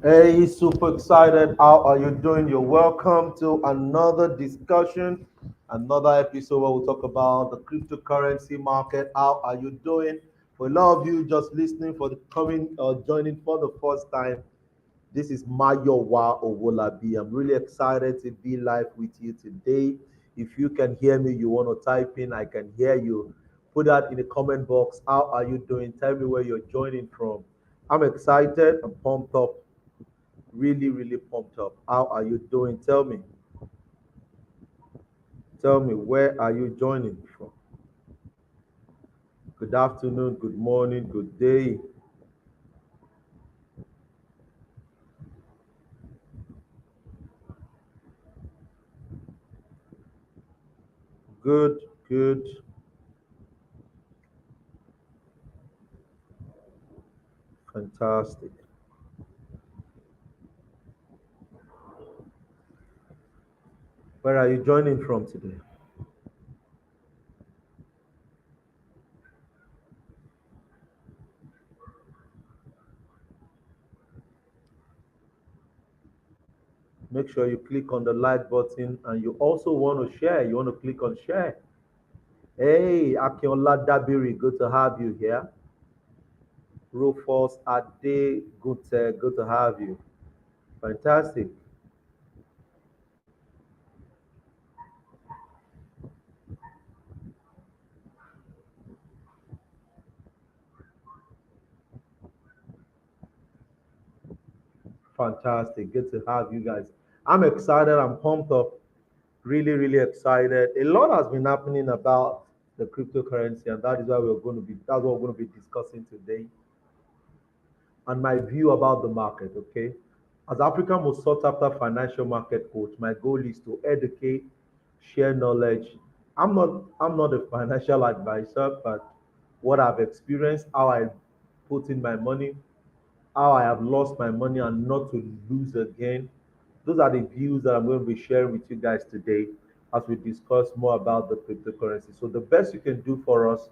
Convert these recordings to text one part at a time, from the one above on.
Hey, super excited. How are you doing? You're welcome to another discussion, another episode where we'll talk about the cryptocurrency market. How are you doing? For a lot of you just listening for the coming joining for the first time, this is Mayowa Owolabi. I'm really excited to be live with you today. If you can hear me, you want to type in, I can hear you. Put that in the comment box. How are you doing? Tell me where you're joining from. I'm excited. I'm pumped up, really, really pumped up. How are you doing? Tell me. Tell me, where are you joining from? Good afternoon, good morning, good day. Good, good, fantastic. Where are you joining from today? Make sure you click on the like button and you also want to share. You want to click on share. Hey, Akinola Dabiri, good to have you here. Rufus Ade, good to have you. Fantastic. Fantastic. Good to have you guys. I'm excited. I'm pumped up. Really, really excited. A lot has been happening about the cryptocurrency, and that is why that's what we're going to be discussing today. And my view about the market, okay? As Africa's most sought after financial market coach, my goal is to educate, share knowledge. I'm not a financial advisor, but what I've experienced, how I put in my money, how I have lost my money and not to lose again. Those are the views that I'm going to be sharing with you guys today as we discuss more about the cryptocurrency. So the best you can do for us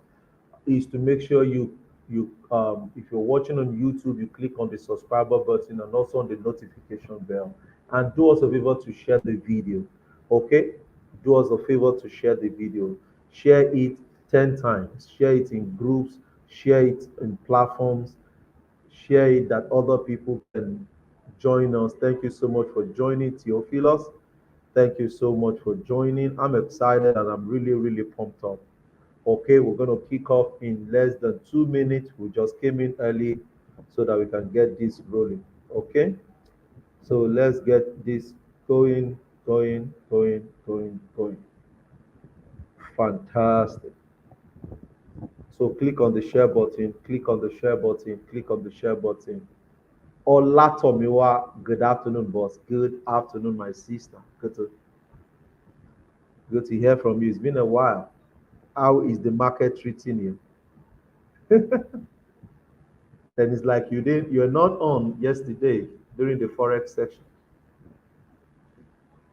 is to make sure you if you're watching on YouTube, you click on the subscriber button and also on the notification bell. And do us a favor to share the video. Okay? Do us a favor to share the video. Share it 10 times. Share it in groups, share it in platforms, share it that other people can join us. Thank you so much for joining, Theophilus. Thank you so much for joining. I'm excited and I'm really, really pumped up. Okay, we're going to kick off in less than 2 minutes. We just came in early so that we can get this rolling. Okay, so let's get this going, going, going, going, going. Fantastic. So click on the share button, click on the share button, click on the share button. Olatomiwa, good afternoon, boss. Good afternoon, my sister. Good to hear from you. It's been a while. How is the market treating you? Then it's like you're not on yesterday during the Forex session.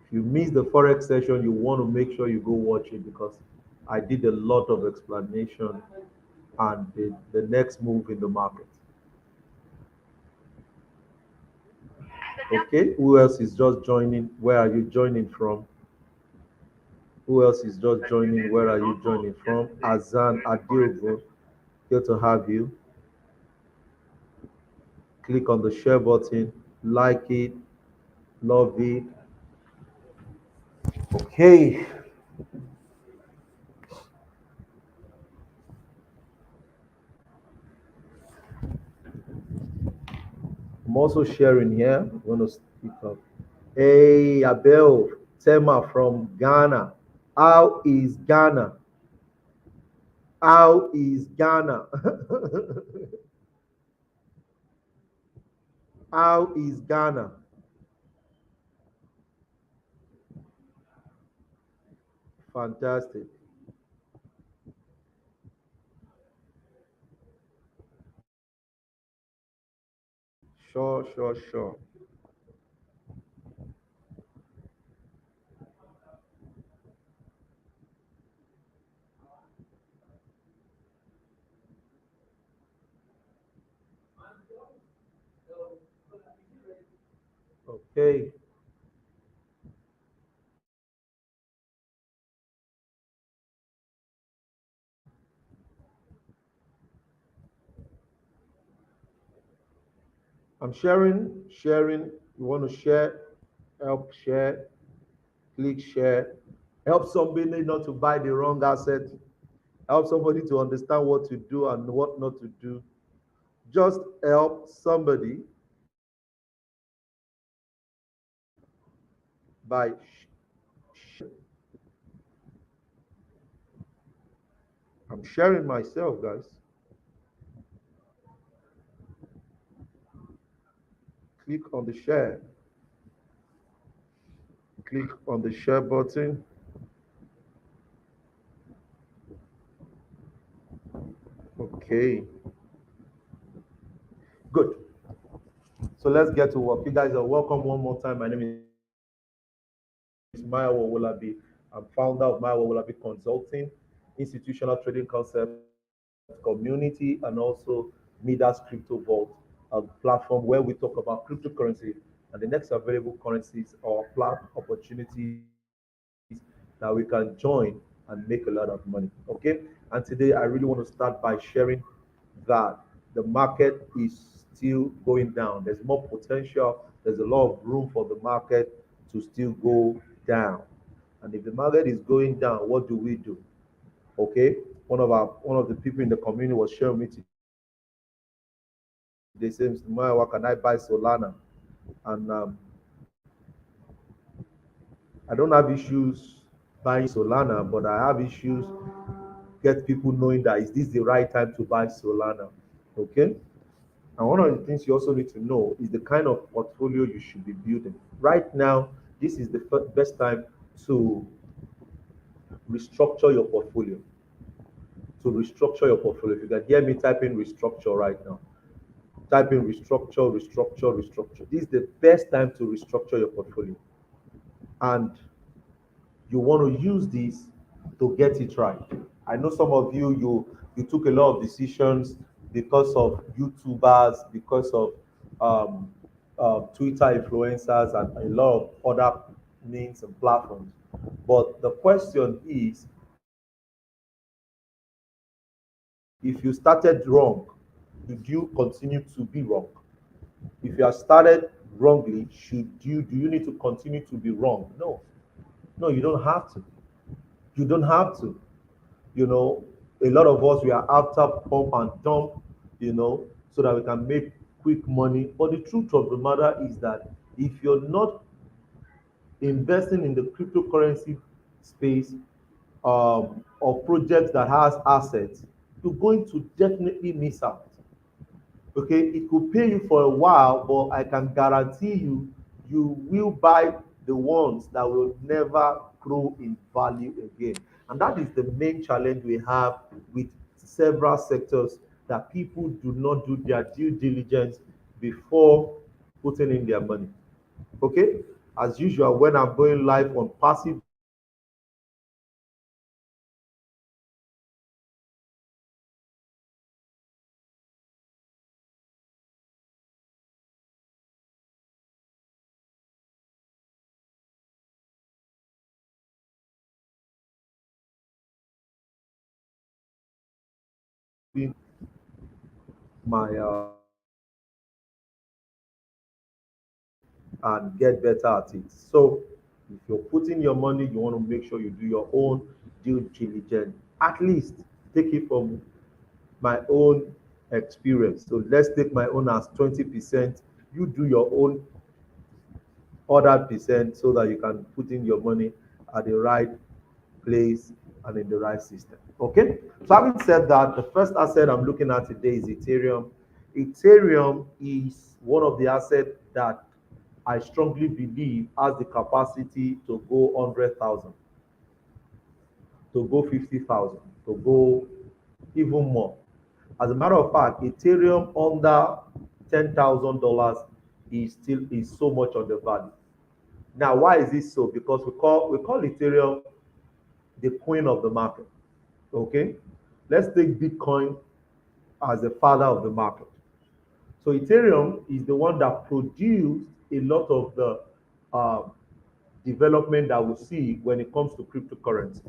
If you miss the Forex session, you want to make sure you go watch it because I did a lot of explanation and the next move in the market. Okay, who else is just joining? Where are you joining from? Who else is just joining? Where are you joining from? Azan Adiogo, good to have you. Click on the share button, like it, love it. Okay, I'm also sharing here. I'm going to speak up. Hey, Abel, Tema from Ghana. How is Ghana? How is Ghana? How is Ghana? Fantastic. Sure, sure, sure. Okay, I'm sharing. You want to share, help share, click share, help somebody not to buy the wrong asset, help somebody to understand what to do and what not to do. Just help somebody by I'm sharing myself, guys. Click on the share. Click on the share button. Okay, good. So let's get to work. You guys are welcome one more time. My name is Maya Wolabi. I'm founder of Maya Wolabi Consulting, Institutional Trading Concept Community, and also Midas Crypto Vault, a platform where we talk about cryptocurrency and the next available currencies or plat opportunities that we can join and make a lot of money. Okay. And today I really want to start by sharing that the market is still going down. There's more potential. There's a lot of room for the market to still go down. And if the market is going down, what do we do? Okay. One of the people in the community was sharing me today. They said, why can I buy Solana? And I don't have issues buying Solana, but I have issues get people knowing that is this the right time to buy Solana. Okay. And one of the things you also need to know is the kind of portfolio you should be building. Right now, this is the best time to restructure your portfolio. To restructure your portfolio. If you can hear me typing restructure right now, type in restructure, restructure, restructure. This is the best time to restructure your portfolio. And you want to use this to get it right. I know some of you took a lot of decisions because of YouTubers, because of um, Twitter influencers, and a lot of other means and platforms. But the question is, if you started wrong, should you continue to be wrong? If you have started wrongly, should you do you need to continue to be wrong? No, no, you don't have to. You don't have to. You know, a lot of us we are after pump and dump, so that we can make quick money. But the truth of the matter is that if you're not investing in the cryptocurrency space, or projects that has assets, you're going to definitely miss out. Okay, it could pay you for a while, but I can guarantee you, you will buy the ones that will never grow in value again. And that is the main challenge we have with several sectors, that people do not do their due diligence before putting in their money. Okay, as usual, when I'm going live on passive my and get better at it. So if you're putting your money, you want to make sure you do your own due diligence. At least take it from my own experience. So let's take my own as 20%. You do your own other percent so that you can put in your money at the right place and in the right system. Okay. So having said that, the first asset I'm looking at today is Ethereum. Ethereum is one of the assets that I strongly believe has the capacity to go 100,000, to go 50,000, to go even more. As a matter of fact, Ethereum under $10,000 is so much on the value. Now, why is this so? Because we call Ethereum the queen of the market. Okay, let's take Bitcoin as the father of the market. So Ethereum is the one that produced a lot of the uh, development that we see when it comes to cryptocurrency.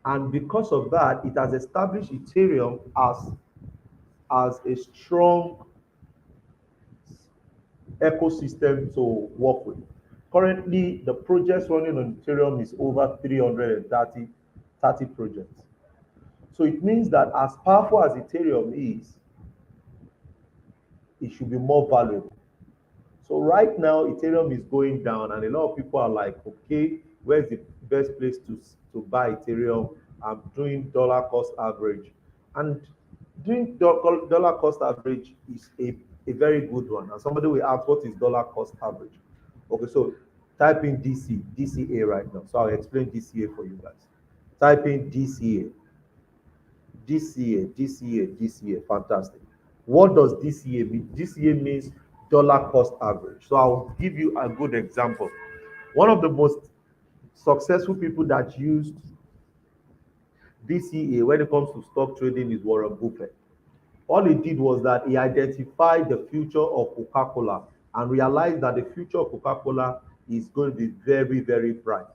And because of that, it has established Ethereum as a strong ecosystem to work with. Currently, the projects running on Ethereum is over 330 projects. So it means that as powerful as Ethereum is, it should be more valuable. So right now, Ethereum is going down, and a lot of people are like, okay, where's the best place to buy Ethereum? I'm doing dollar cost average, and doing dollar cost average is a very good one. And somebody will ask, what is dollar cost average? Okay, so type in DCA right now. So I'll explain DCA for you guys. Type in DCA. Fantastic. What does DCA mean? DCA means dollar cost average. So I'll give you a good example. One of the most successful people that used DCA when it comes to stock trading is Warren Buffett. All he did was that he identified the future of Coca-Cola and realized that the future of Coca-Cola is going to be very, very bright.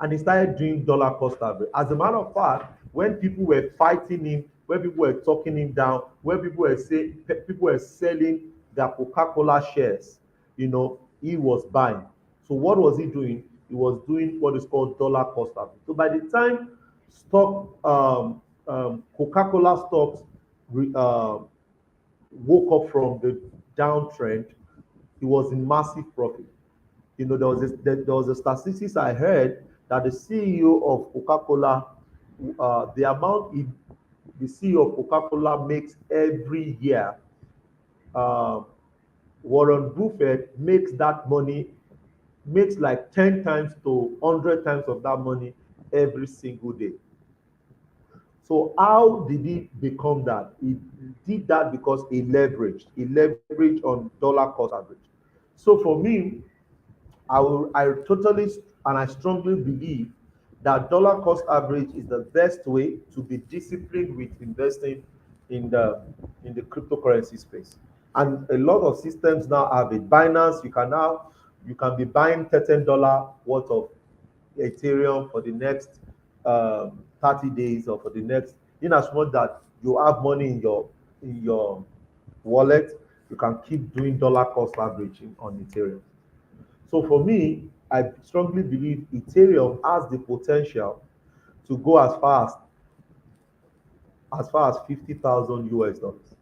And he started doing dollar cost average. As a matter of fact, when people were fighting him, when people were talking him down, when people were selling their Coca-Cola shares, he was buying. So what was he doing? He was doing what is called dollar cost average. So by the time Coca-Cola stocks uh, woke up from the downtrend, he was in massive profit. There was a statistics I heard that the CEO of Coca-Cola, the amount the CEO of Coca-Cola makes every year, uh, Warren Buffett makes that money, makes like 10 times to 100 times of that money every single day. So how did he become that? He did that because he leveraged on dollar cost average. So for me, I totally and I strongly believe that dollar cost average is the best way to be disciplined with investing in the cryptocurrency space. And a lot of systems now have it. Binance, you can be buying $13 worth of Ethereum for the next 30 days, or for the next, in as much that you have money in your wallet, you can keep doing dollar cost averaging on Ethereum. So for me, I strongly believe Ethereum has the potential to go as far as 50,000 US dollars.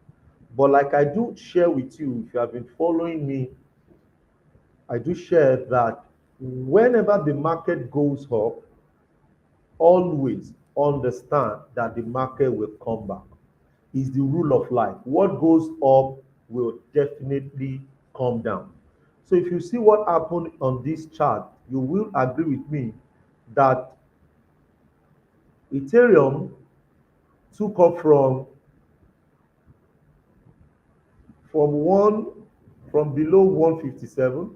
But like I do share with you, if you have been following me, I do share that whenever the market goes up, always understand that the market will come back. Is the rule of life. What goes up will definitely come down. So if you see what happened on this chart, you will agree with me that Ethereum took up from one from below 157,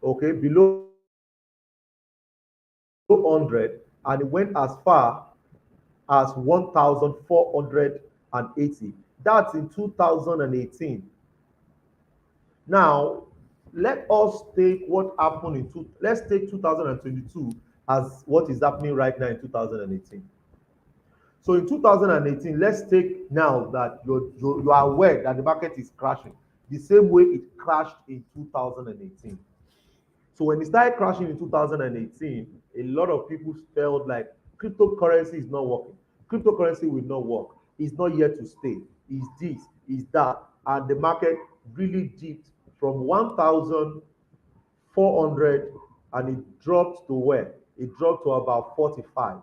okay, below 100, and it went as far as 1,480. That's in 2018. Now, let us take what happened let's take 2022 as what is happening right now in 2018. So in 2018, let's take now that you are aware that the market is crashing the same way it crashed in 2018. So when it started crashing in 2018, a lot of people felt like cryptocurrency is not working. Cryptocurrency will not work. It's not here to stay. It's this, it's that. And the market really dipped from 1,400, and it dropped to where? It dropped to about $45.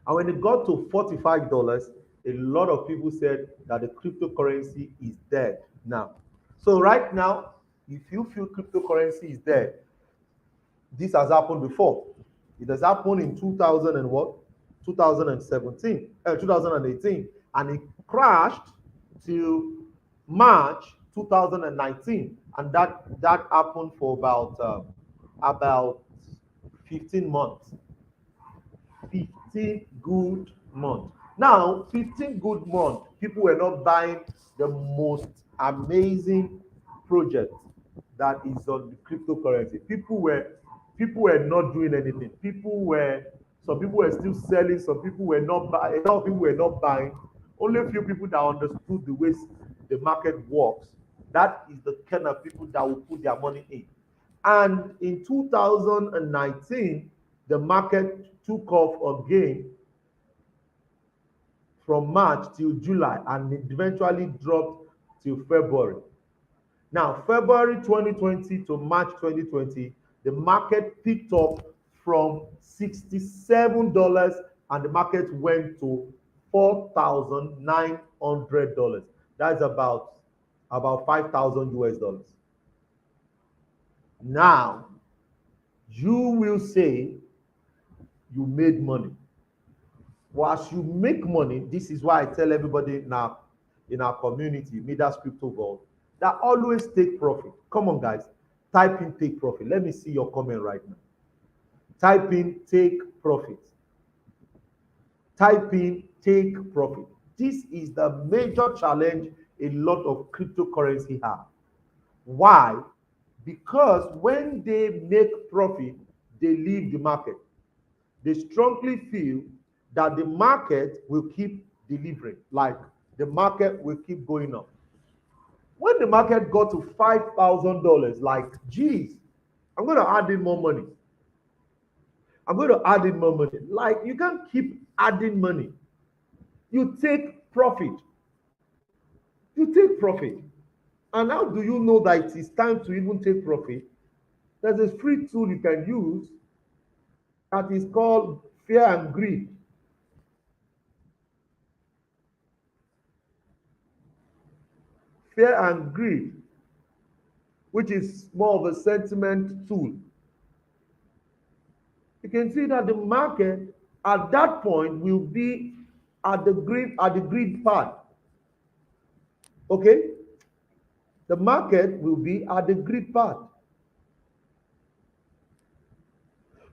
And when it got to $45, a lot of people said that the cryptocurrency is dead now. So right now, if you feel cryptocurrency is dead, this has happened before. It has happened in 2000 and what? 2017, 2018, and it crashed till March 2019, and that happened for about 15 months. 15 good months. Now, 15 good months, people were not buying the most amazing project that is on the cryptocurrency. People were not doing anything. Some people were still selling, some people were not buying, a lot of people were not buying. Only a few people that understood the way the market works. That is the kind of people that will put their money in. And in 2019, the market took off again from March till July, and it eventually dropped till February. Now, February 2020 to March 2020, the market picked up from $67 and the market went to $4,900. That's about 5,000 US dollars. Now, you will say you made money. Well, as you make money, this is why I tell everybody now in our community, Midas Crypto Vault, that always take profit. Come on, guys. Type in take profit. Let me see your comment right now. Type in take profit. Type in take profit. This is the major challenge a lot of cryptocurrency have. Why? Because when they make profit, they leave the market. They strongly feel that the market will keep delivering, like the market will keep going up. When the market got to $5,000, like, geez, I'm going to add in more money. I'm going to add in more money. Like, you can't keep adding money. You take profit. You take profit. And how do you know that it is time to even take profit? There's a free tool you can use that is called Fear and Greed. Fear and Greed, which is more of a sentiment tool. You can see that the market at that point will be at the greed part. Okay? The market will be at the greed part.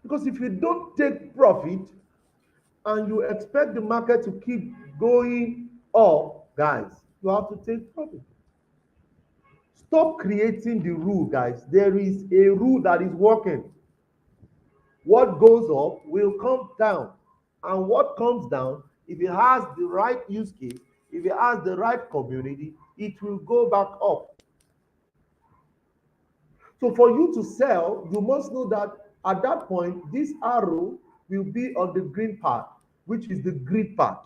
Because if you don't take profit and you expect the market to keep going up, guys, you have to take profit. Stop creating the rule, guys. There is a rule that is working. What goes up will come down. And what comes down, if it has the right use case, if it has the right community, it will go back up. So for you to sell, you must know that at that point, this arrow will be on the green part, which is the greed part.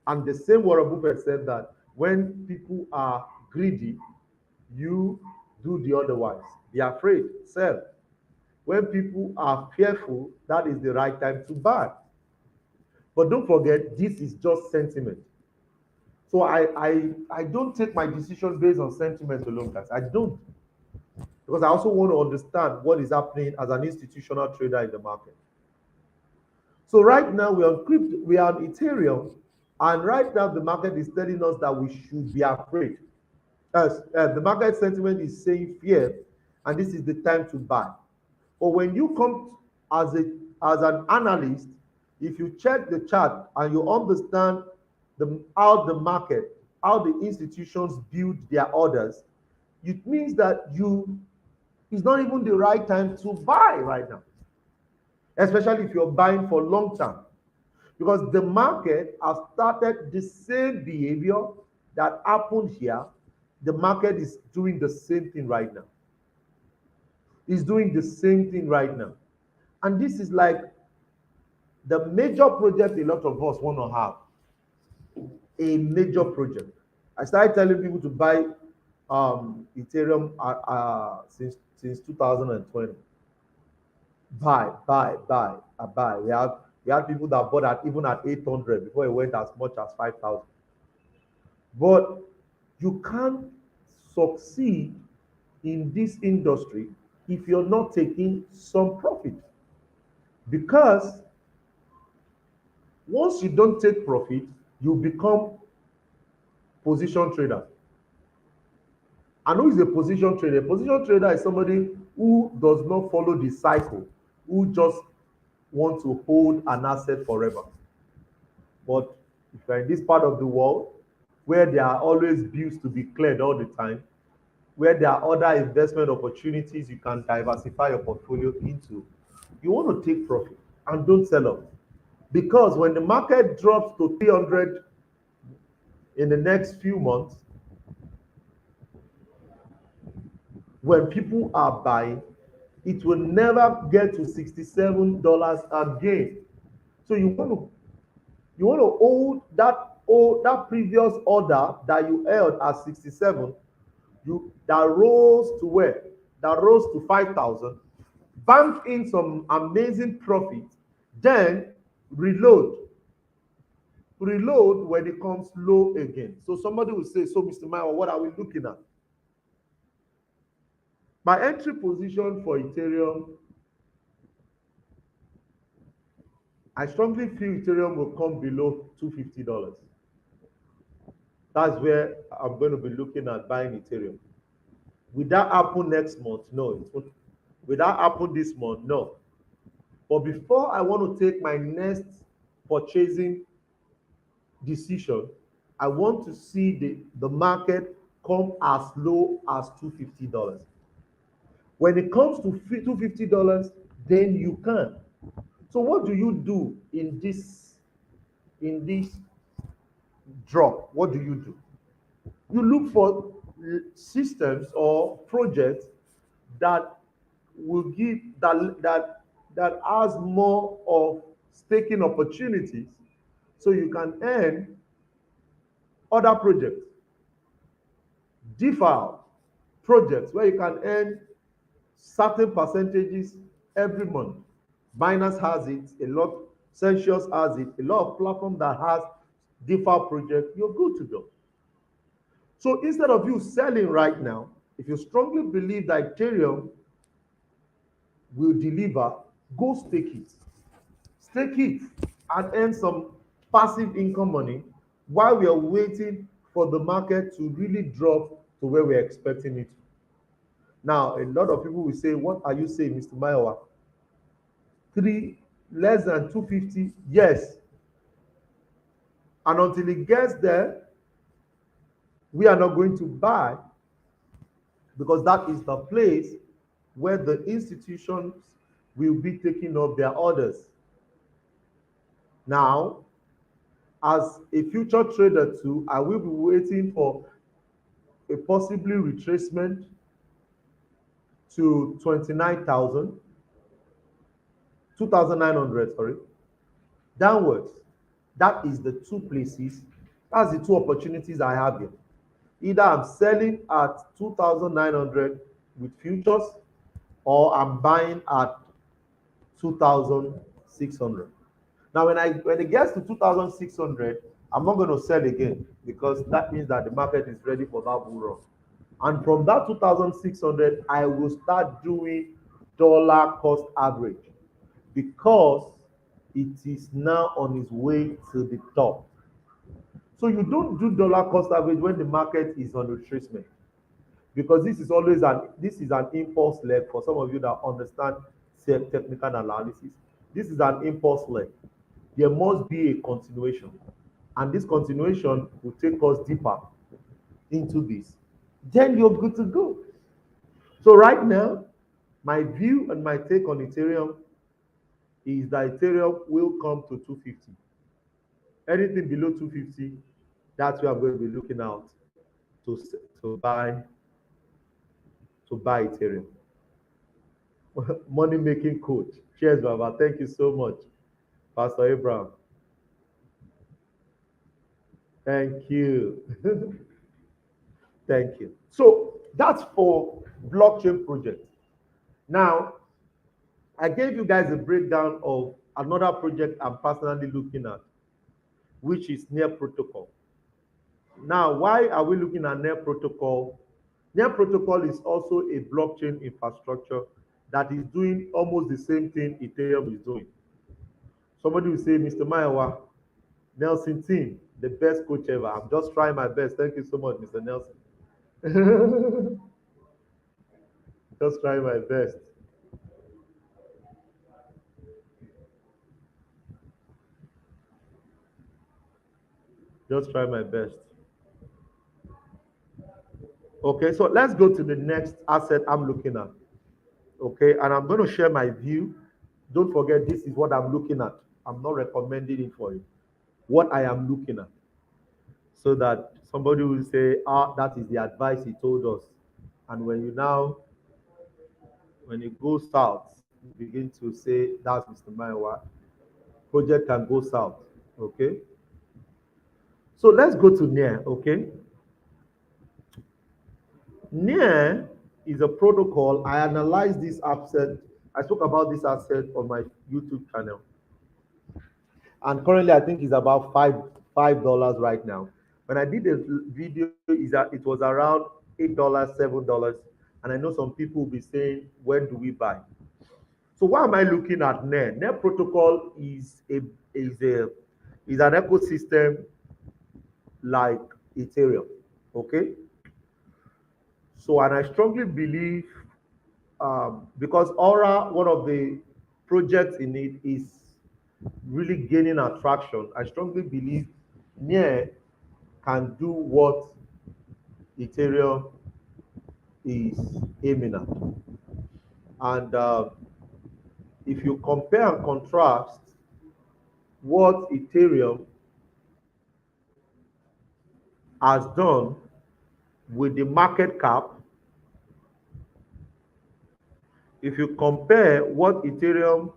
And the same Warren Buffett said that when people are greedy, you do the otherwise. Be afraid, sell. When people are fearful, that is the right time to buy. But don't forget, this is just sentiment. So I don't take my decision based on sentiment alone, guys. I don't. Because I also want to understand what is happening as an institutional trader in the market. So right now we are on crypto, we are on Ethereum, and right now the market is telling us that we should be afraid. The market sentiment is saying fear, and this is the time to buy. But when you come as an analyst, if you check the chart and you understand how the market, how the institutions build their orders, it means that it's not even the right time to buy right now, especially if you're buying for long term, because the market has started the same behavior that happened here. The market is doing the same thing right now. It's doing the same thing right now. And this is like the major project a lot of us want to have. A major project. I started telling people to buy Ethereum since 2020. Buy. We had people that bought even at 800 before it went as much as 5,000. But you can't succeed in this industry if you're not taking some profit. Because once you don't take profit, you become position trader. And who is a position trader? A position trader is somebody who does not follow the cycle, who just want to hold an asset forever. But if you're in this part of the world where there are always bills to be cleared all the time, where there are other investment opportunities you can diversify your portfolio into, you want to take profit and don't sell off. Because when the market drops to 300 in the next few months, when people are buying, it will never get to $67 again. So you want to hold that previous order that you held at 67, that rose to where? That rose to 5,000, bank in some amazing profit, then reload. Reload when it comes low again. So somebody will say, so Mr. Maya, what are we looking at? My entry position for Ethereum, I strongly feel Ethereum will come below $250. That's where I'm going to be looking at buying Ethereum. Will that happen next month? No, it won't. Will that happen this month? No. But before I want to take my next purchasing decision, I want to see the market come as low as $250. When it comes to $250, then you can. So what do you do in this drop? What do? You look for systems or projects that will give that has more of staking opportunities, so you can earn other projects, deferred projects where you can earn certain percentages every month. Binance has it a lot, Celsius has it, a lot of platforms that has deferred project. You're good to go. So instead of you selling right now, if you strongly believe that Ethereum will deliver, go stake it. Stake it and earn some passive income money while we are waiting for the market to really drop to where we're expecting it. Now, a lot of people will say, what are you saying, Mr. Mayowa? Three less than 250? Yes. And until it gets there, we are not going to buy, because that is the place where the institutions will be taking up their orders. Now, as a future trader too, I will be waiting for a possibly retracement to 29,000, 2,900, sorry, downwards. That is the two places, that's the two opportunities I have here. Either I'm selling at 2,900 with futures, or I'm buying at 2,600. Now, when it gets to 2,600, I'm not going to sell again, because that means that the market is ready for that bull run. And from that 2,600, I will start doing dollar cost average, because it is now on its way to the top. So you don't do dollar cost average when the market is on retracement, because this is an impulse leg. For some of you that understand technical analysis, this is an impulse leg. There must be a continuation, and this continuation will take us deeper into this. Then you're good to go. So right now, my view and my take on Ethereum is that Ethereum will come to 250. Anything below 250, that's where I'm going to be looking out to to buy Ethereum. Money making coach. Cheers, Baba. Thank you so much, Pastor Abraham. Thank you. Thank you. So that's for blockchain project. Now, I gave you guys a breakdown of another project I'm personally looking at, which is Near Protocol. Now, why are we looking at Near Protocol? Near Protocol is also a blockchain infrastructure that is doing almost the same thing Ethereum is doing. Somebody will say, Mr. Mayawa, Nelson team, the best coach ever. I'm just trying my best. Thank you so much, Mr. Nelson. Just trying my best. Just try my best. Okay, so let's go to the next asset I'm looking at. Okay, and I'm going to share my view. Don't forget, this is what I'm looking at. I'm not recommending it for you. What I am looking at, so that somebody will say, that is the advice he told us. And when it goes south, you begin to say, that's Mr. Maiwa. Project can go south. Okay, so let's go to near. Okay, near is a protocol. I analyzed this asset. I spoke about this asset on my YouTube channel. And currently I think it's about $5 right now. When I did the video, is that it was around $8, $7, and I know some people will be saying, when do we buy? So why am I looking at NER? NER protocol is a is an ecosystem like Ethereum. Okay, so and I strongly believe because Aura, one of the projects in it, is really gaining attraction. I strongly believe NER can do what Ethereum is aiming at. And if you compare and contrast what Ethereum has done with the market cap, if you compare what Ethereum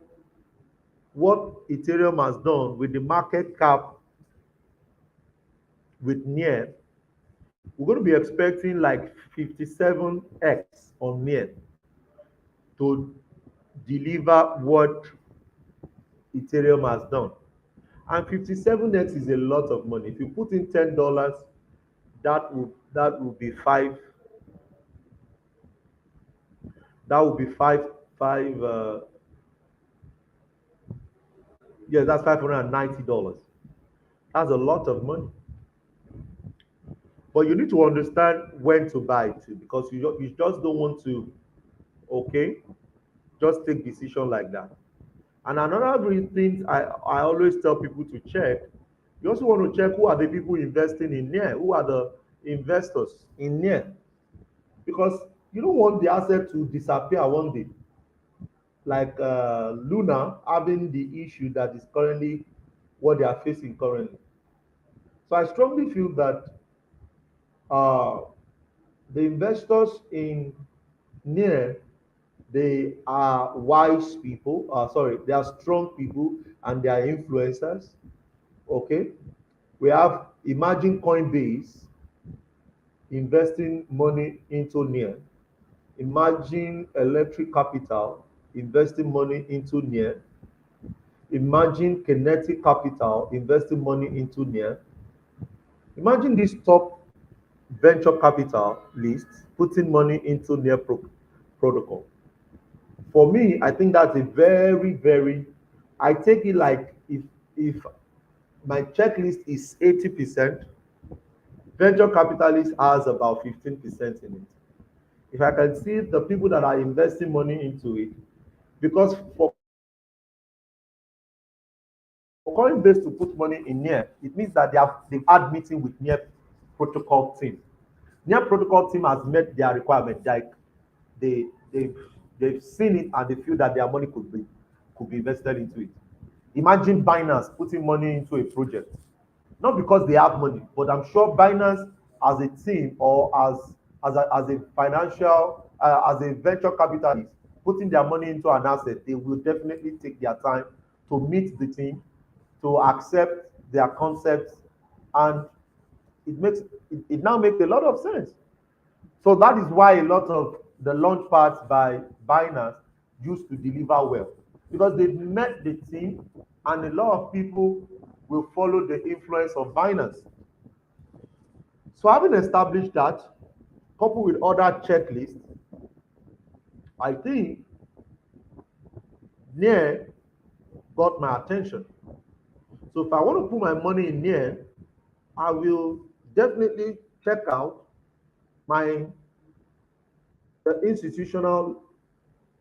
has done with the market cap with NER, we're going to be expecting like 57x on NER to deliver what Ethereum has done. And 57x is a lot of money. If you put in $10, that would be five yeah, that's $590. That's a lot of money. But you need to understand when to buy too, because you just don't want to, okay, just take decision like that. And another thing I always tell people to check, you also want to check who are the people investing in NER, who are the investors in NER, because you don't want the asset to disappear one day, like Luna having the issue that is currently what they are facing currently. So I strongly feel that uh, the investors in NER, they are wise people. Sorry, they are strong people and they are influencers. Okay, we have Imagine Coinbase investing money into NER. Imagine Electric Capital investing money into NER. Imagine Kinetic Capital investing money into NER. Imagine this top venture capital list putting money into NER protocol. For me, I think that's a very, very, I take it like if my checklist is 80%, venture capitalist has about 15% in it. If I can see the people that are investing money into it, because for Coinbase to put money in NER, it means that they've had meeting with NER protocol team. NER protocol team has met their requirement. Like they they they've seen it and they feel that their money could be invested into it. Imagine Binance putting money into a project, not because they have money, but I'm sure Binance as a team or as a financial as a venture capitalist putting their money into an asset, they will definitely take their time to meet the team, to accept their concepts, and it now makes a lot of sense. So that is why a lot of the launch pads by Binance used to deliver well, because they met the team and a lot of people will follow the influence of Binance. So having established that, coupled with other checklists, I think NER got my attention. So if I want to put my money in NER, I will definitely check out my the institutional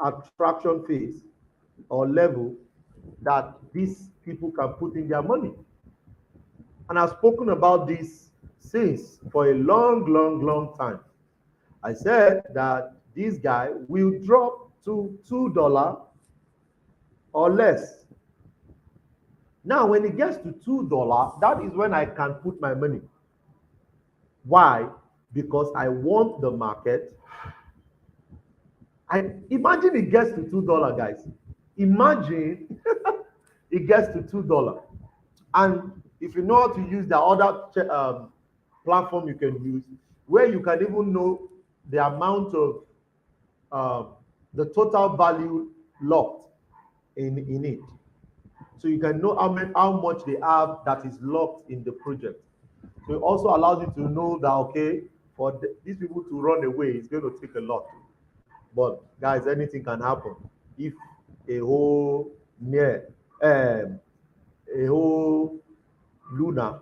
attraction phase or level that these people can put in their money. And I've spoken about this since for a long, long, long time. I said that this guy will drop to $2 or less. Now, when it gets to $2, that is when I can put my money. Why? Because I want the market. I imagine it gets to $2, guys. Imagine it gets to $2. And if you know how to use the other platform you can use, where you can even know the amount of the total value locked in it. So you can know how much they have that is locked in the project. So it also allows you to know that, okay, for these people to run away, it's going to take a lot. But guys, anything can happen. If a whole near a whole Luna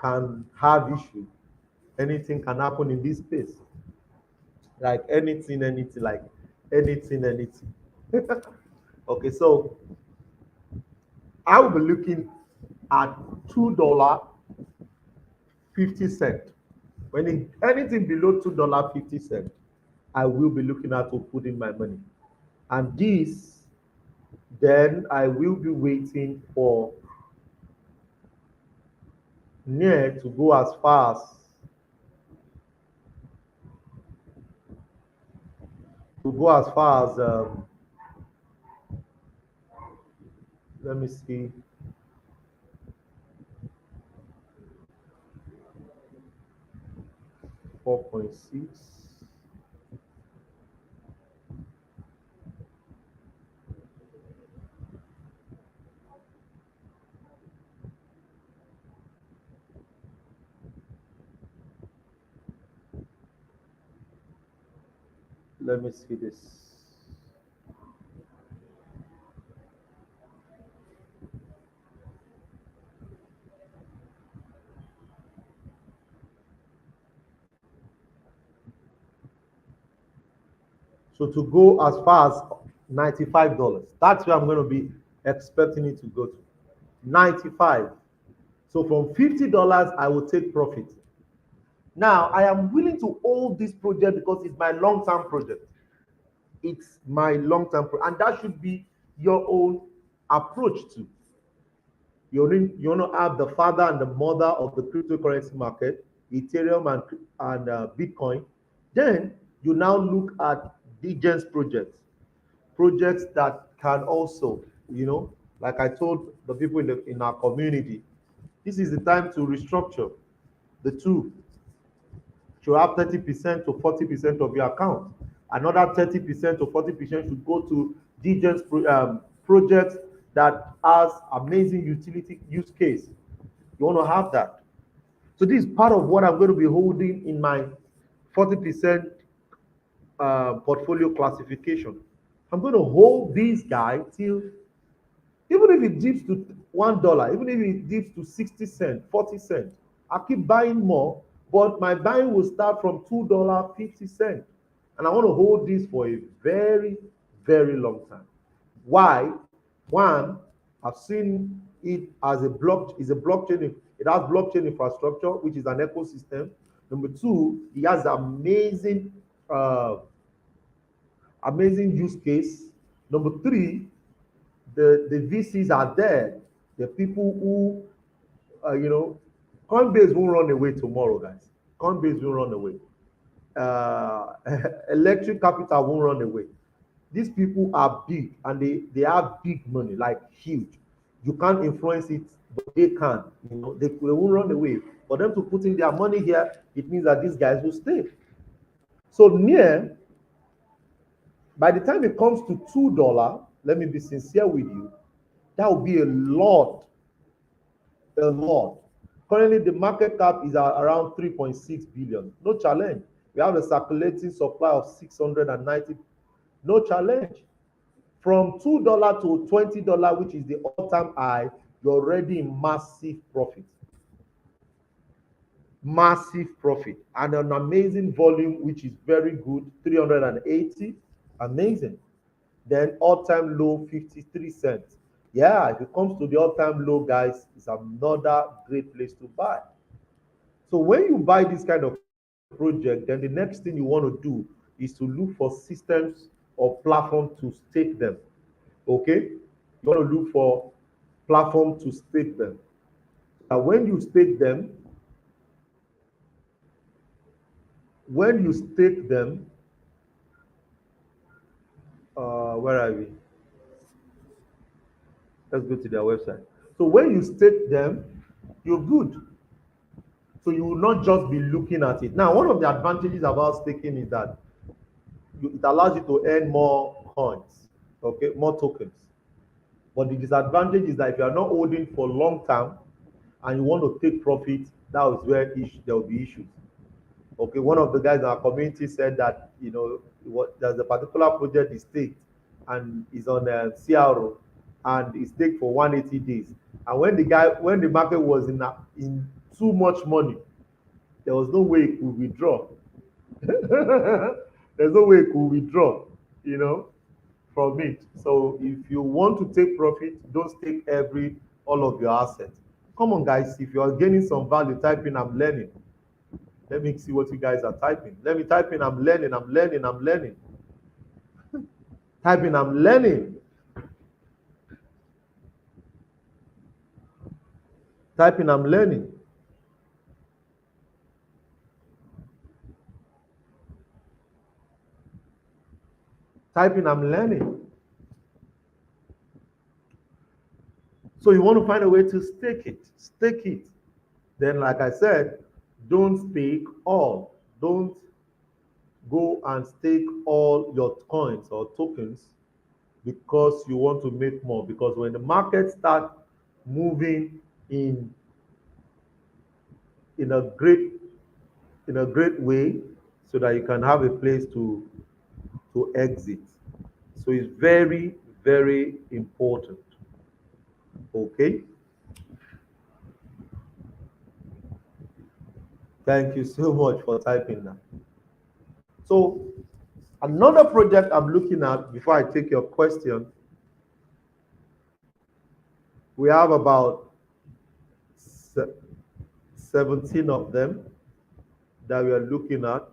can have issue, anything can happen in this space. Like anything, like anything. Okay, so I will be looking at $2.50. When anything below $2.50, I will be looking at to put in my money. And this, then I will be waiting for near to go as far as let me see, 4.6. Let me see this. So to go as far as $95, that's where I'm going to be expecting it to go to. 95. So from $50, I will take profit. Now, I am willing to hold this project because it's my long-term project. It's my long-term project, and that should be your own approach to. You want to have the father and the mother of the cryptocurrency market, Ethereum and Bitcoin. Then you now look at diligence projects that can also, like I told the people in our community, this is the time to restructure the two. Should have 30% to 40% of your account. Another 30% to 40% should go to diligence projects that has amazing utility use case. You want to have that. So this is part of what I'm going to be holding in my 40% portfolio classification. I'm going to hold this guy till, even if it dips to $1, even if it dips to 60 cents, 40 cents, I keep buying more, but my buying will start from $2.50. And I want to hold this for a very, very long time. Why? One, I've seen it as a blockchain. It has blockchain infrastructure, which is an ecosystem. Number two, it has amazing use case. Number three, the VCs are there. The people who, Coinbase won't run away tomorrow, guys. Coinbase won't run away. Electric Capital won't run away. These people are big and they have big money, like huge. You can't influence it, but they can. They won't run away. For them to put in their money here, it means that these guys will stay. So near, by the time it comes to $2, let me be sincere with you, that will be a lot. A lot. Currently, the market cap is at around 3.6 billion. No challenge. We have a circulating supply of 690. No challenge. From $2 to $20, which is the all-time high, you're already in massive profit. Massive profit. And an amazing volume, which is very good, 380. Amazing. Then all-time low, 53 cents. Yeah, if it comes to the all-time low, guys, it's another great place to buy. So when you buy this kind of project, then the next thing you want to do is to look for systems or platform to stake them. Okay, you want to look for platform to stake them. And when you stake them, where are we? Let's go to their website. So when you stake them, you're good. So you will not just be looking at it. Now, one of the advantages about staking is that it allows you to earn more coins, okay, more tokens. But the disadvantage is that if you are not holding for long term and you want to take profit, that is where there will be issues. Okay, one of the guys in our community said that there's a particular project is staked and is on CRO and is staked for 180 days. And when the market was in too much money, there was no way it could withdraw. There's no way it could withdraw, you know, from it. So if you want to take profit, don't stake all of your assets. Come on, guys. If you are gaining some value, type in "I'm learning." Let me see what you guys are typing. Let me type in "I'm learning, I'm learning, I'm learning." Type in "I'm learning." Type in "I'm learning." Type in "I'm learning." So you want to find a way to stake it. Stake it. Then, like I said, don't stake all. Don't go and stake all your coins or tokens because you want to make more. Because when the market starts moving in a great way, so that you can have a place to exit. So it's very, very important. Okay. Thank you so much for typing that. So another project I'm looking at before I take your question, we have about 17 of them that we are looking at.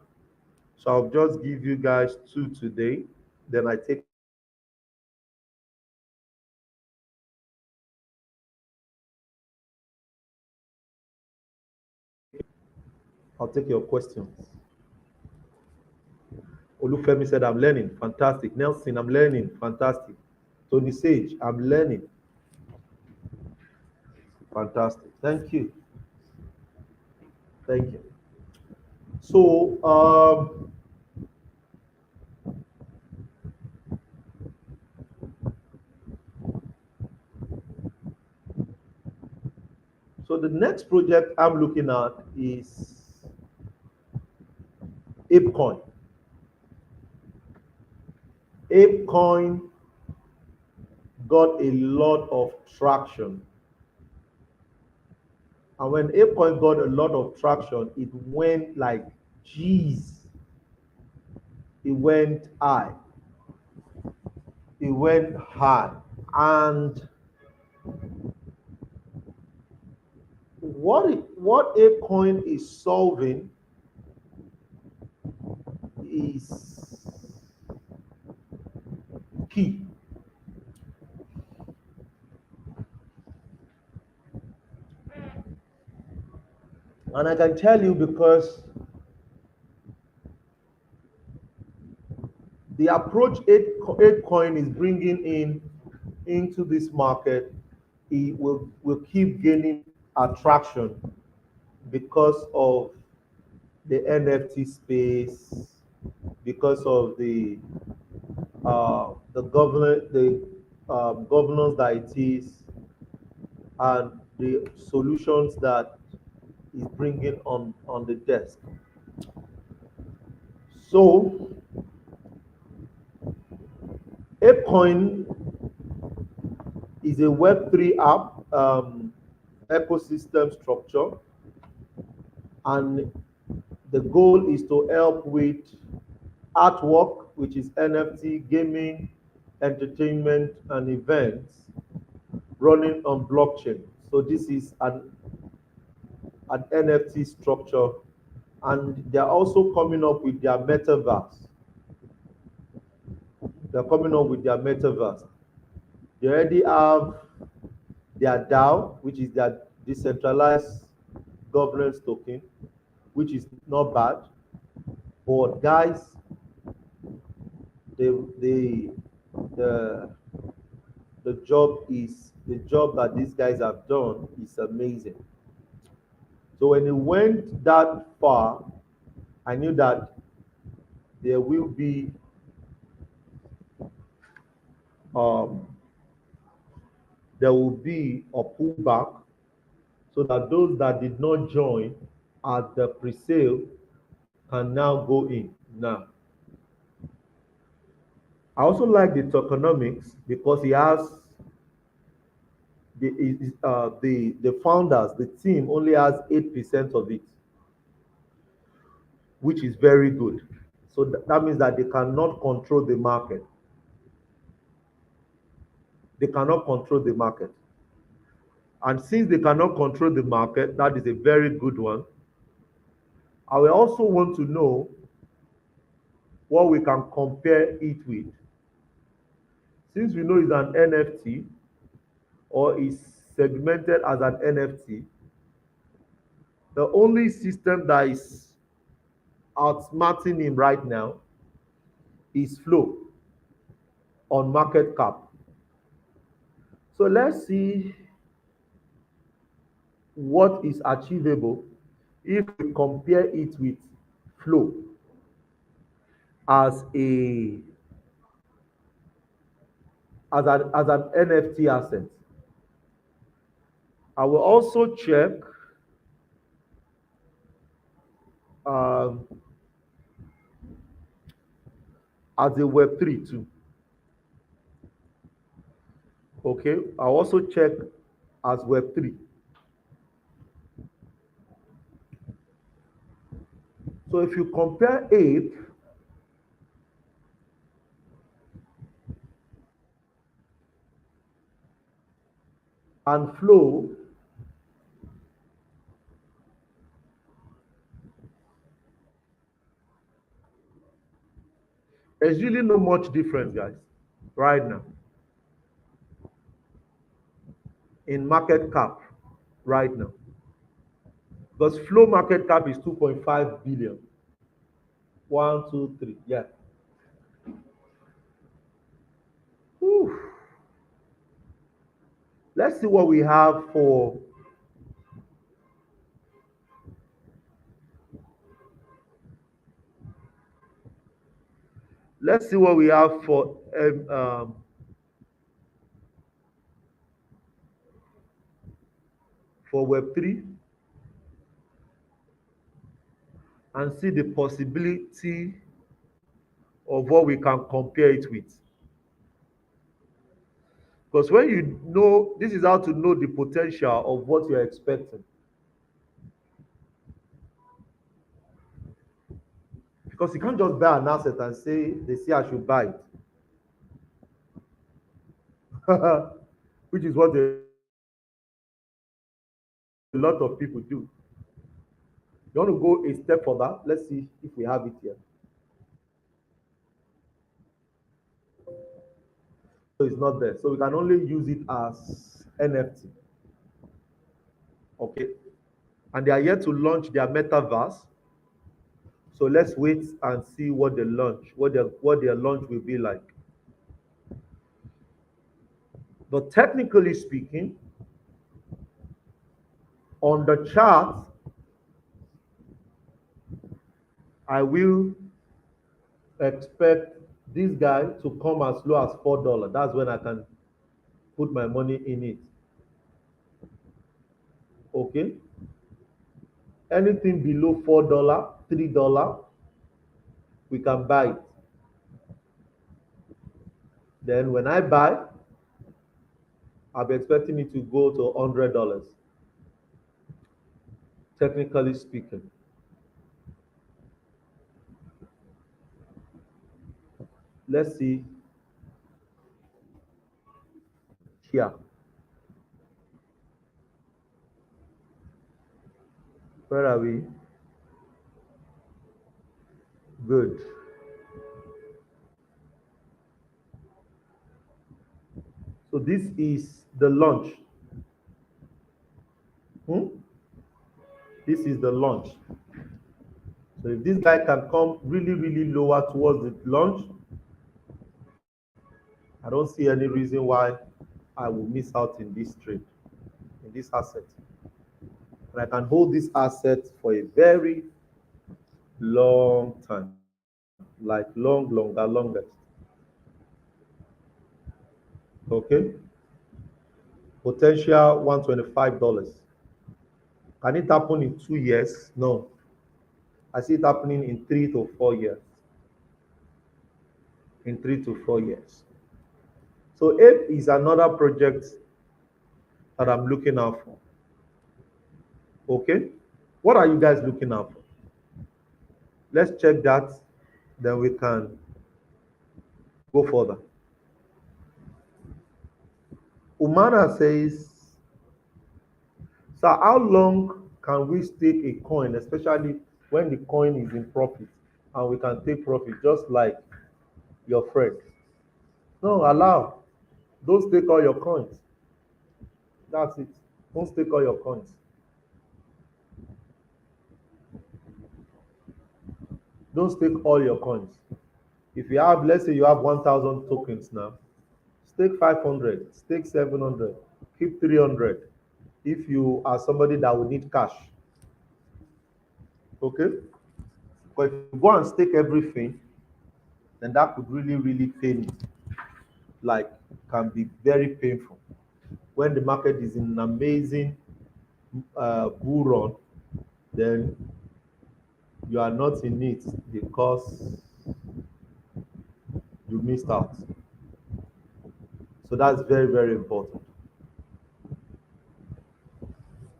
So I'll just give you guys 2 today. Then I'll take your questions. Olufemi said, "I'm learning." Fantastic. Nelson, "I'm learning." Fantastic. Tony Sage, "I'm learning." Fantastic. Thank you. Thank you. So, the next project I'm looking at is ApeCoin. ApeCoin got a lot of traction. And when ApeCoin got a lot of traction, it went like, geez, it went high. It went high. And what ApeCoin is solving is key. And I can tell you because the approach ApeCoin is bringing into this market, it will keep gaining attraction because of the NFT space, because of the governance that it is, and the solutions that is bringing on the desk. So ApeCoin is a Web3 app ecosystem structure, and the goal is to help with artwork, which is NFT, gaming, entertainment, and events running on blockchain. So this is an NFT structure and they're also coming up with their metaverse. They're coming up with their metaverse. They already have their DAO, which is their decentralized governance token, which is not bad. But guys, the the the the job that these guys have done is amazing. So when it went that far, I knew that there will be um, there will be a pullback, so that those that did not join at the pre-sale can now go in now. I also like the tokenomics because he has the founders, the team only has 8% of it, which is very good. So that means that they cannot control the market. They cannot control the market. And since they cannot control the market, that is a very good one. I will also want to know what we can compare it with. Since we know it's an NFT or is segmented as an NFT, the only system that is outsmarting him right now is flow on market cap. So let's see what is achievable if we compare it with flow as a as an NFT asset. I will also check um, as a Web3 too. Okay, I'll also check as Web3. So if you compare Ape and Flow, there's really no much difference, guys, right now in market cap right now. Because Flow market cap is 2.5 billion. One, two, three. Yeah. Whew. Let's see what we have for let's see what we have for Web3 and see the possibility of what we can compare it with. Because when you know, this is how to know the potential of what you're expecting. Because you can't just buy an asset and say they say I should buy it, which is what a lot of people do. You want to go a step further? Let's see if we have it here. So it's not there. So we can only use it as NFT. Okay. And they are yet to launch their metaverse. So let's wait and see what the launch, what their launch will be like. But technically speaking, on the chart, I will expect this guy to come as low as $4. That's when I can put my money in it. Okay. Anything below $4, $3, we can buy it. Then when I buy, I'll be expecting it to go to $100, technically speaking. Let's see here. Where are we? Good. So this is the launch. Hmm? This is the launch. So if this guy can come really, really lower towards the launch, I don't see any reason why I will miss out in this trade, in this asset. And I can hold this asset for a very long time, like longest. Okay? Potential $125. Can it happen in 2 years? No. I see it happening in 3 to 4 years. In 3 to 4 years. So Ape is another project that I'm looking out for. Okay? What are you guys looking out for? Let's check that, then we can go further. Umana says, "Sir, how long can we stake a coin, especially when the coin is in profit and we can take profit just like your friend?" No, allow. Don't stake all your coins. That's it. Don't stake all your coins. Don't stake all your coins. If you have, let's say you have 1,000 tokens now, stake 500, stake 700, keep 300 if you are somebody that will need cash. Okay? But if you go and stake everything, then that could really, really pain you. Like, can be very painful. When the market is in an amazing bull run, then you are not in it because you missed out. So that's very, very important.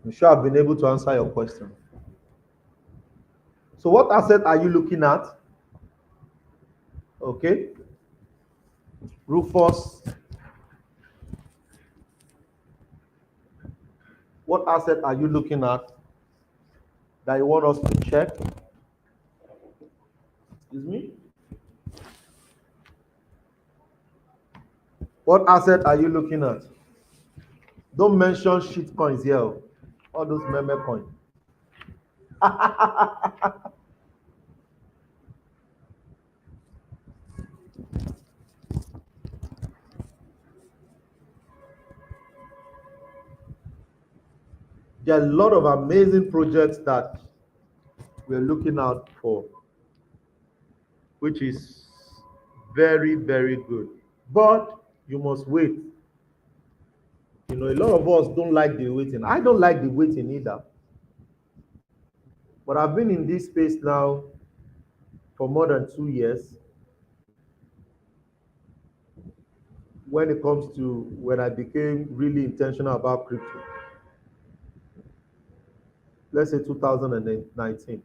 I'm sure I've been able to answer your question. So what asset are you looking at? Okay. Rufus, what asset are you looking at that you want us to check? Excuse me? What asset are you looking at? Don't mention shit coins here. All those meme coins. There are a lot of amazing projects that we're looking out for, which is very, very good. But you must wait. You know, a lot of us don't like the waiting. I don't like the waiting either. But I've been in this space now for more than 2 years. When it comes to when I became really intentional about crypto, let's say 2019.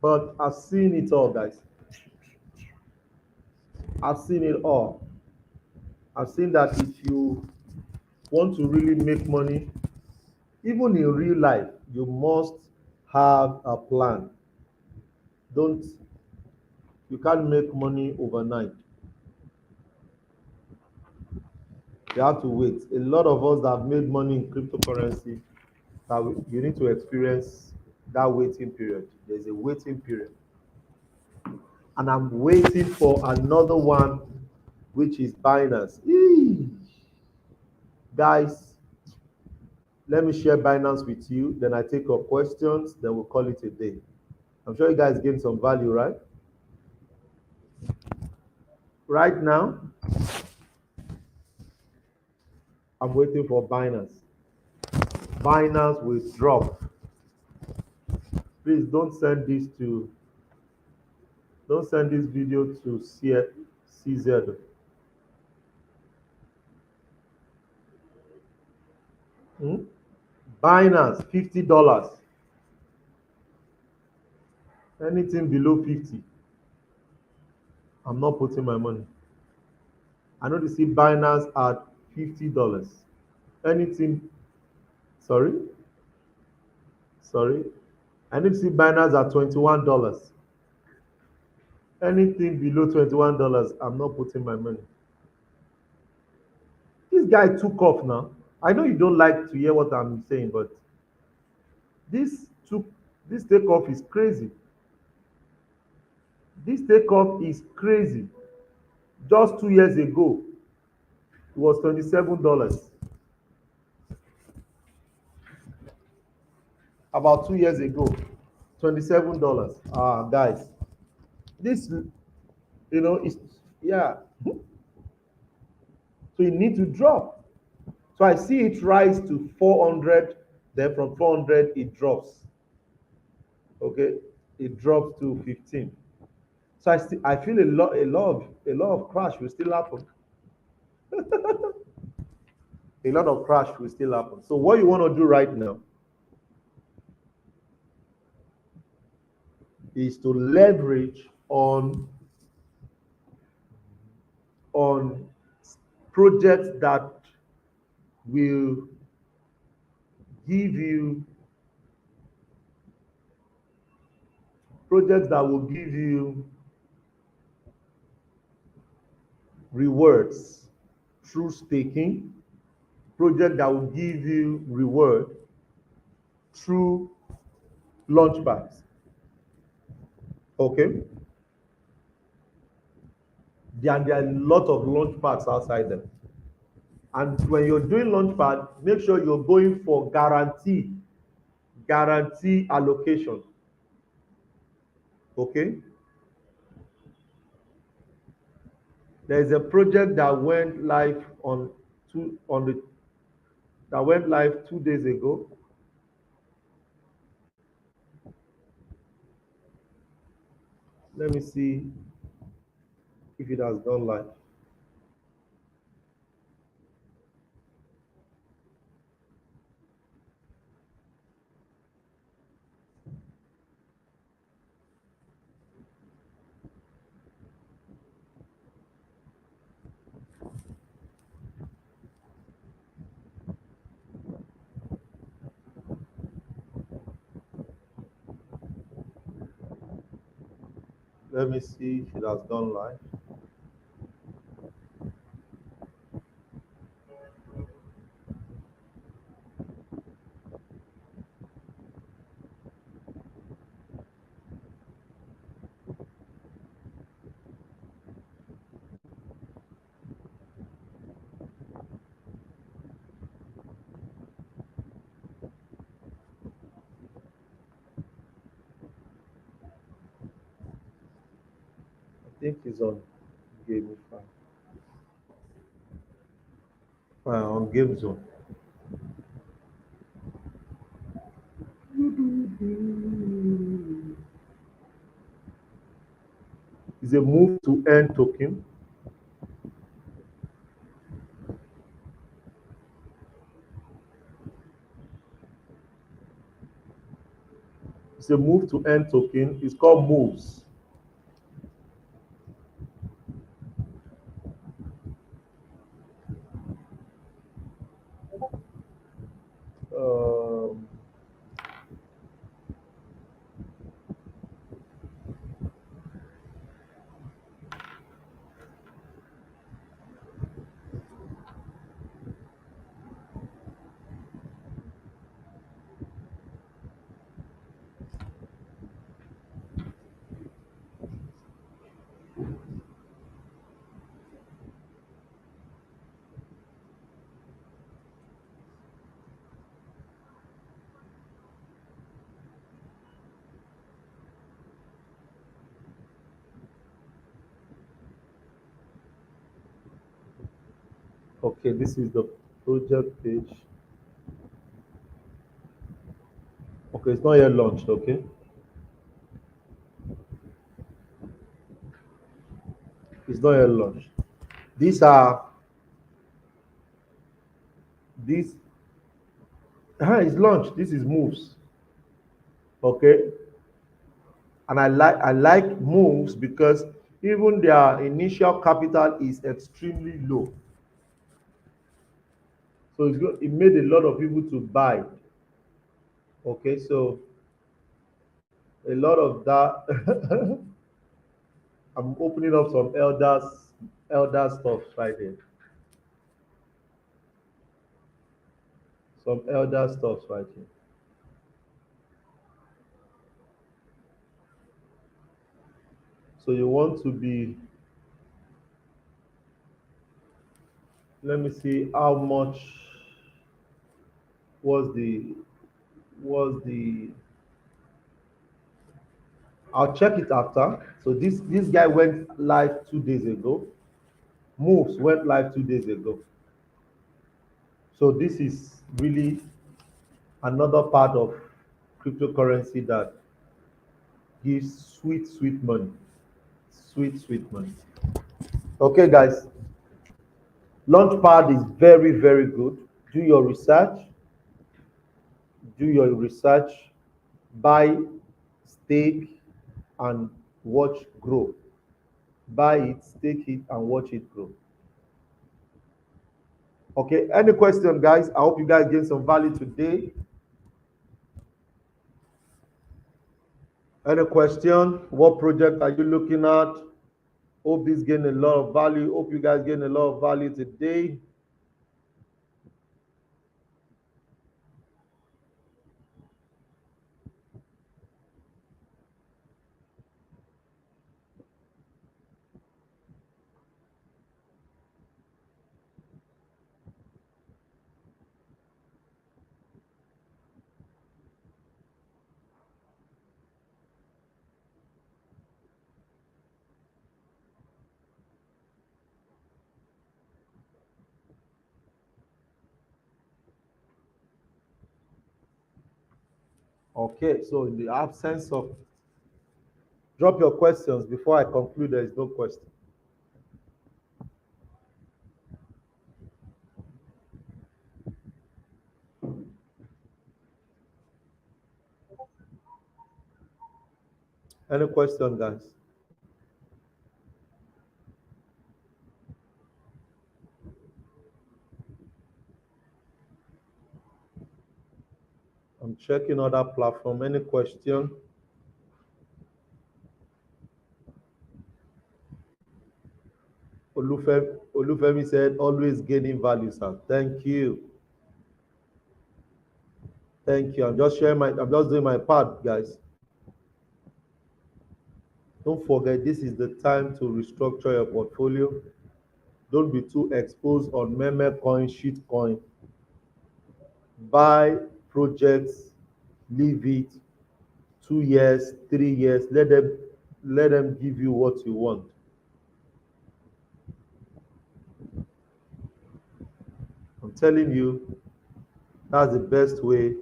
But I've seen it all, guys. I've seen it all. I've seen that if you want to really make money, even in real life, you must have a plan. Don't You can't make money overnight. You have to wait. A lot of us that have made money in cryptocurrency, you need to experience that waiting period. There's a waiting period. And I'm waiting for another one, which is Binance. Eee. Guys, let me share Binance with you. Then I take your questions. Then we'll call it a day. I'm sure you guys gain some value, right? Right now, I'm waiting for Binance. Binance will drop. Please don't send this video to CZ. Hmm? Binance $50. Anything below 50, I'm not putting my money. I know to see Binance at $50. Anything, sorry, sorry. I need to see Binance at $21. Anything below $21, I'm not putting my money. This guy took off now. I know you don't like to hear what I'm saying, but this took this takeoff is crazy. This takeoff is crazy. Just 2 years ago, it was $27. About 2 years ago, $27. Guys, this is yeah. So you need to drop. So I see it rise to 400, then from 400 it drops. Okay, it drops to 15. So I feel a lot of crash will still happen. A lot of crash will still happen. So what you want to do right now is to leverage on projects that will give you rewards through staking, project that will give you reward through launchpads. Okay, there are a lot of launchpads outside there, and when you're doing launchpad, make sure you're going for guarantee allocation. Okay, there is a project that went live on the that went live 2 days ago. Let me see if it has gone live. Let me see if it has gone live. I think it's on Gamify. On Game Zone. It's a move to earn token. It's a move to earn token. It's called moves. Um, okay, this is the project page. Okay, it's not yet launched. Okay, it's not yet launched. These are these. It's launched. This is moves. Okay, and I like moves because even their initial capital is extremely low. So it made a lot of people to buy. Okay, so a lot of that I'm opening up some elder stuff right here. Some elder stuff right here. So you want to be, let me see how much was the I'll check it after. So this guy went live 2 days ago. Moves went live 2 days ago. So this is really another part of cryptocurrency that gives sweet money. Sweet money. Okay, guys. Launchpad is very good. Do your research. Do your research. Buy, stake, and watch grow. Buy it, stake it, and watch it grow. Okay, any question, guys? I hope you guys gain some value today. Any question? What project are you looking at? Hope this gain a lot of value. Hope you guys gain a lot of value today. Okay, so in the absence of, drop your questions before I conclude. There is no question. Any question, guys? I'm checking other platform. Any question? Olufemi said, always gaining value, sir. Thank you. Thank you. I'm just doing my part, guys. Don't forget, this is the time to restructure your portfolio. Don't be too exposed on meme coin, shit coin. Buy projects, leave it 2 years, 3 years. Let them give you what you want. I'm telling you, that's the best way.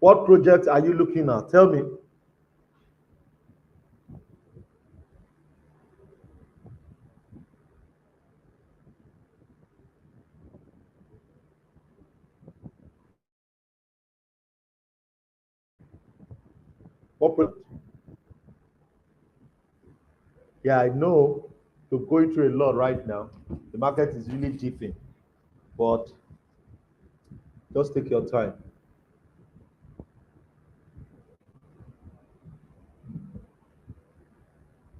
What projects are you looking at? Tell me. What project? Yeah, I know you're going through a lot right now. The market is really dipping, but just take your time.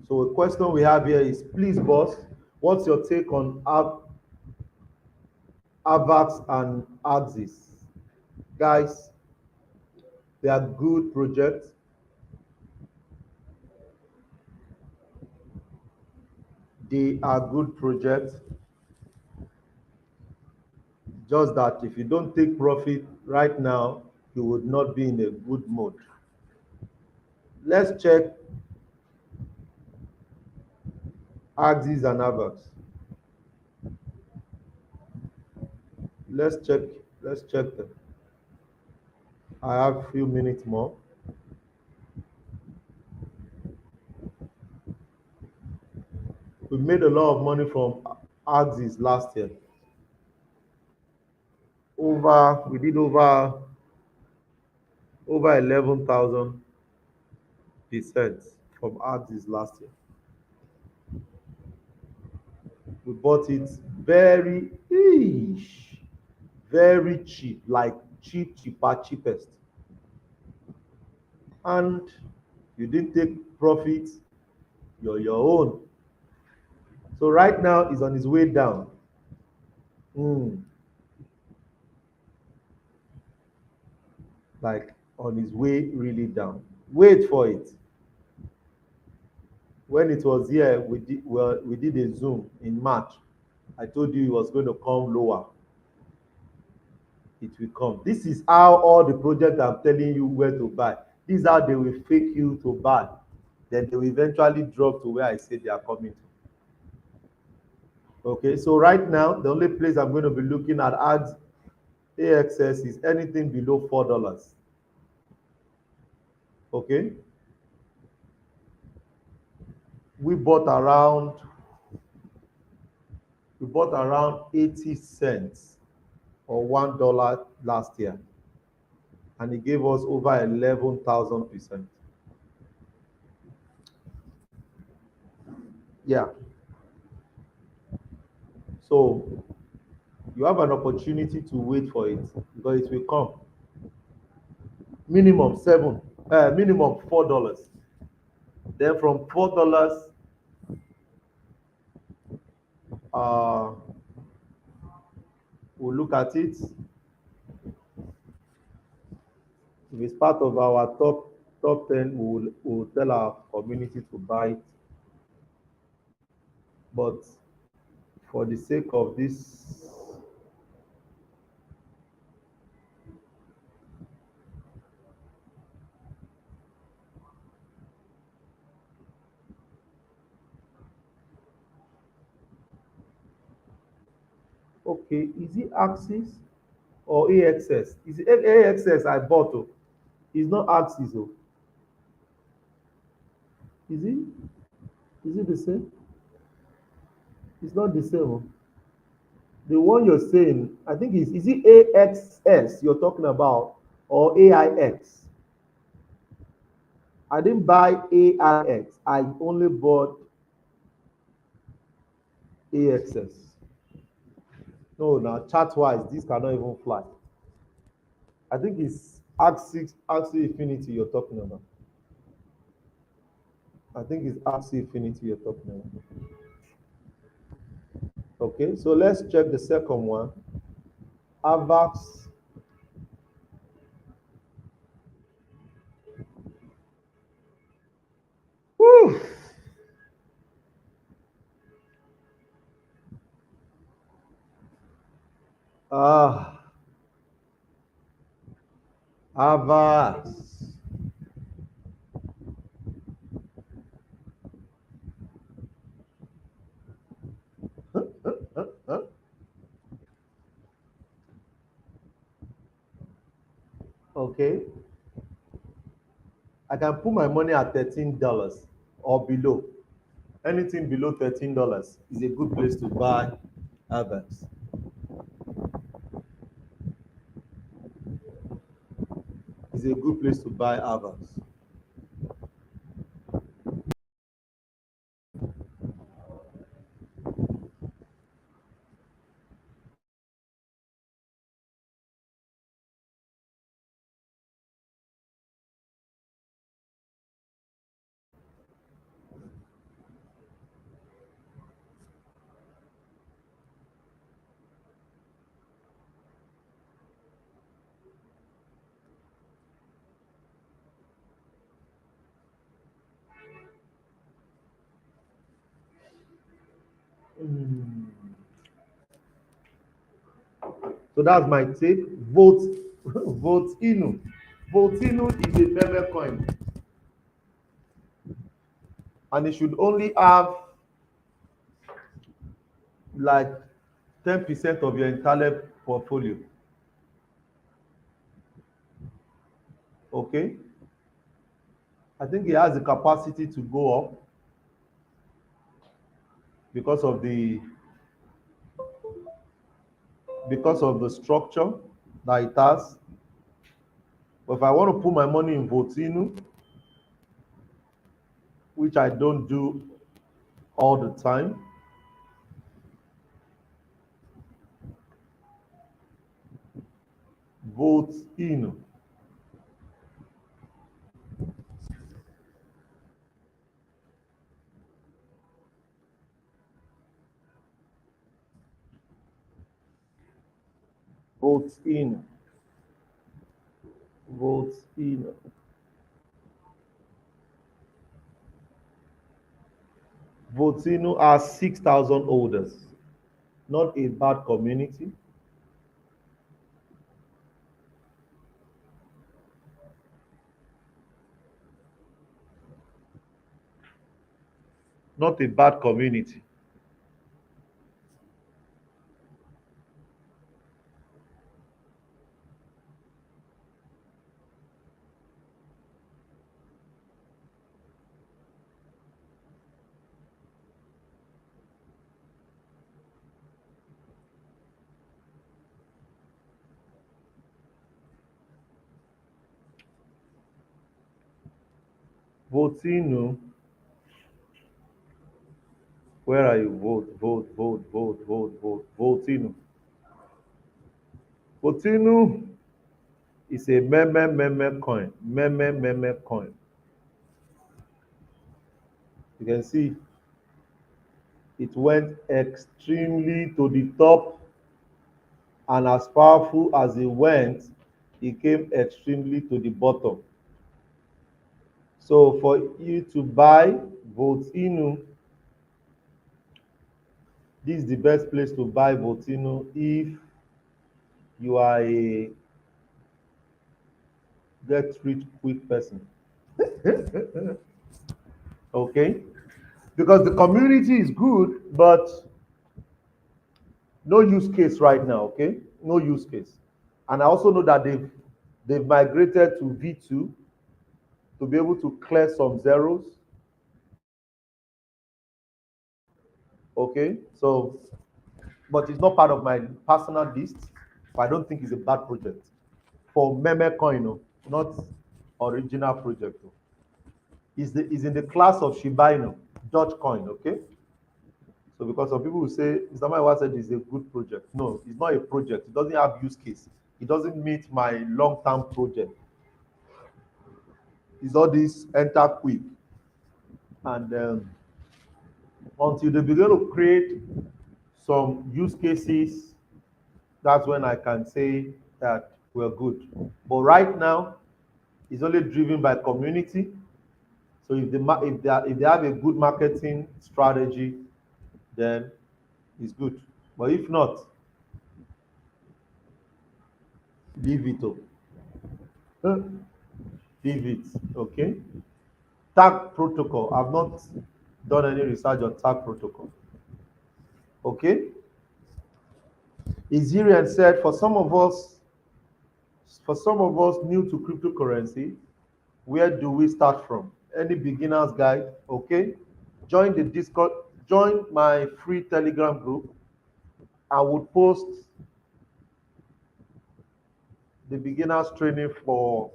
So the question we have here is, please, boss, what's your take on AVAX and Axis? Guys, they are good projects. They are good projects. Just that if you don't take profit right now, you would not be in a good mood. Let's check Axis and AVAX. Let's check. Let's check them. I have a few minutes more. We made a lot of money from Axis last year. We did over 11,000% from Axis last year. We bought it very, very cheap, like cheapest. And you didn't take profit, you're your own. So right now it's on its way down. Mm, like on its way really down. Wait for it. When it was here, we did a Zoom in March. I told you it was going to come lower. It will come. This is how all the projects I'm telling you where to buy. This is how they will fake you to buy. Then they will eventually drop to where I say they are coming to. Okay, so right now, the only place I'm going to be looking at ads AXS is anything below $4. Okay, we bought around we bought around 80 cents or $1 last year, and it gave us over 11,000%. Yeah, so you have an opportunity to wait for it because it will come. Minimum minimum $4. Then from $4, uh, we'll look at it. If it's part of our top 10, we'll tell our community to buy it. But for the sake of this, okay, is it Axis or AXS? Is it AXS I bought? Oh, it's not Axis. Oh, is it? Is it the same? It's not the same. Oh. The one you're saying, I think is it AXS you're talking about or AIX? I didn't buy AIX. I only bought AXS. No, now chart wise, this cannot even fly. I think it's Axie Infinity you're talking about. I think it's Axie Infinity you're talking about. Okay, so let's check the second one. Avax. Whew. Ah, Avax. Huh? Okay, I can put my money at $13 or below. Anything below $13 is a good place to buy Avax. It's a good place to buy Avax. Mm. So that's my take. Vote, vote Inu. Vote Inu is a meme coin, and it should only have like 10% of your entire portfolio. Okay, I think it has the capacity to go up because of the structure that it has. But if I want to put my money in Votinu, which I don't do all the time, votes in. Votes in. Votes in. Votino has 6,000 holders. Not a bad community. Not a bad community. Votino, where are you? Vote, vote, vote, vote, vote, vote. Votino. Votino is a meme coin. Meme coin. You can see it went extremely to the top, and as powerful as it went, it came extremely to the bottom. So for you to buy Votino, this is the best place to buy Votino if you are a get rich quick person. Okay? Because the community is good, but no use case right now, okay? No use case. And I also know that they've migrated to V2 to be able to clear some zeros. Okay, so but it's not part of my personal list. But I don't think it's a bad project for meme coin, oh, not original project. Oh. Is in the class of Shiba Inu, Dogecoin. Okay, so because some people will say Mr. Maiwa said it's a good project. No, it's not a project. It doesn't have use case. It doesn't meet my long-term project. It's all this enter quick, and until they begin to create some use cases, that's when I can say that we're good. But right now, it's only driven by community. So if they have a good marketing strategy, then it's good. But if not, leave it up. Leave it. Okay. Tag protocol. I've not done any research on tag protocol. Okay. Izirian said for some of us new to cryptocurrency, where do we start from? Any beginner's guide? Okay. Join the Discord, join my free Telegram group. I would post the beginners training for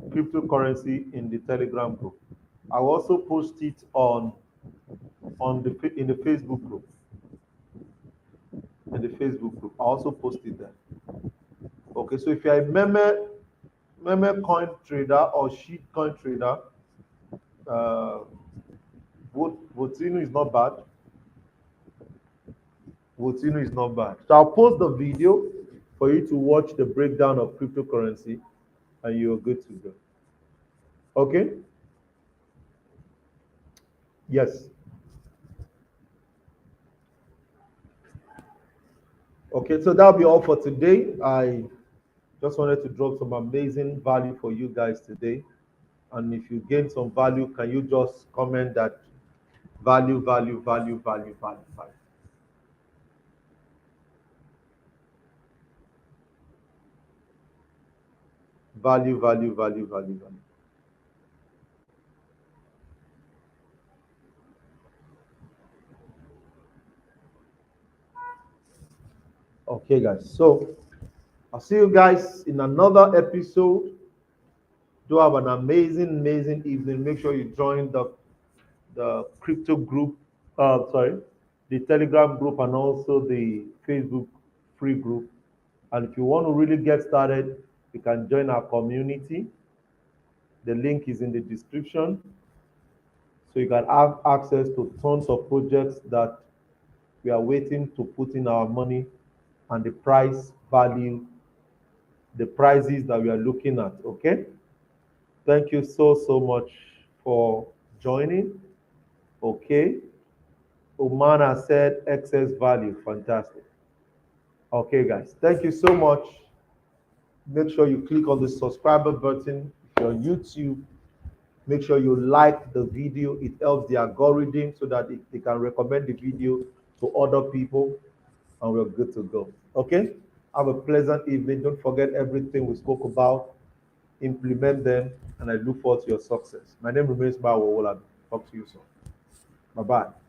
cryptocurrency in the Telegram group. I will also post it on the in the Facebook group. In the Facebook group, I also post it there. Okay, so if you're a meme coin trader or shit coin trader, uh, Votino is not bad. Votino is not bad. So I'll post the video for you to watch the breakdown of cryptocurrency, and you're good to go. Okay? Yes. Okay, so that'll be all for today. I just wanted to drop some amazing value for you guys today. And if you gain some value, can you just comment that value, value, value, value, value, value? Value, value, value, value, value. Okay, guys. So I'll see you guys in another episode. Do have an amazing, amazing evening. Make sure you join the crypto group. Sorry, the Telegram group and also the Facebook free group. And if you want to really get started, you can join our community. The link is in the description. So you can have access to tons of projects that we are waiting to put in our money and the price value, the prices that we are looking at. Okay. Thank you so much for joining. Okay. Omana said excess value. Fantastic. Okay, guys. Thank you so much. Make sure you click on the subscriber button. If you're on YouTube, make sure you like the video. It helps the algorithm so that they can recommend the video to other people, and we're good to go. Okay? Have a pleasant evening. Don't forget everything we spoke about. Implement them, and I look forward to your success. My name remains Bawo Olabi. Talk to you soon. Bye bye.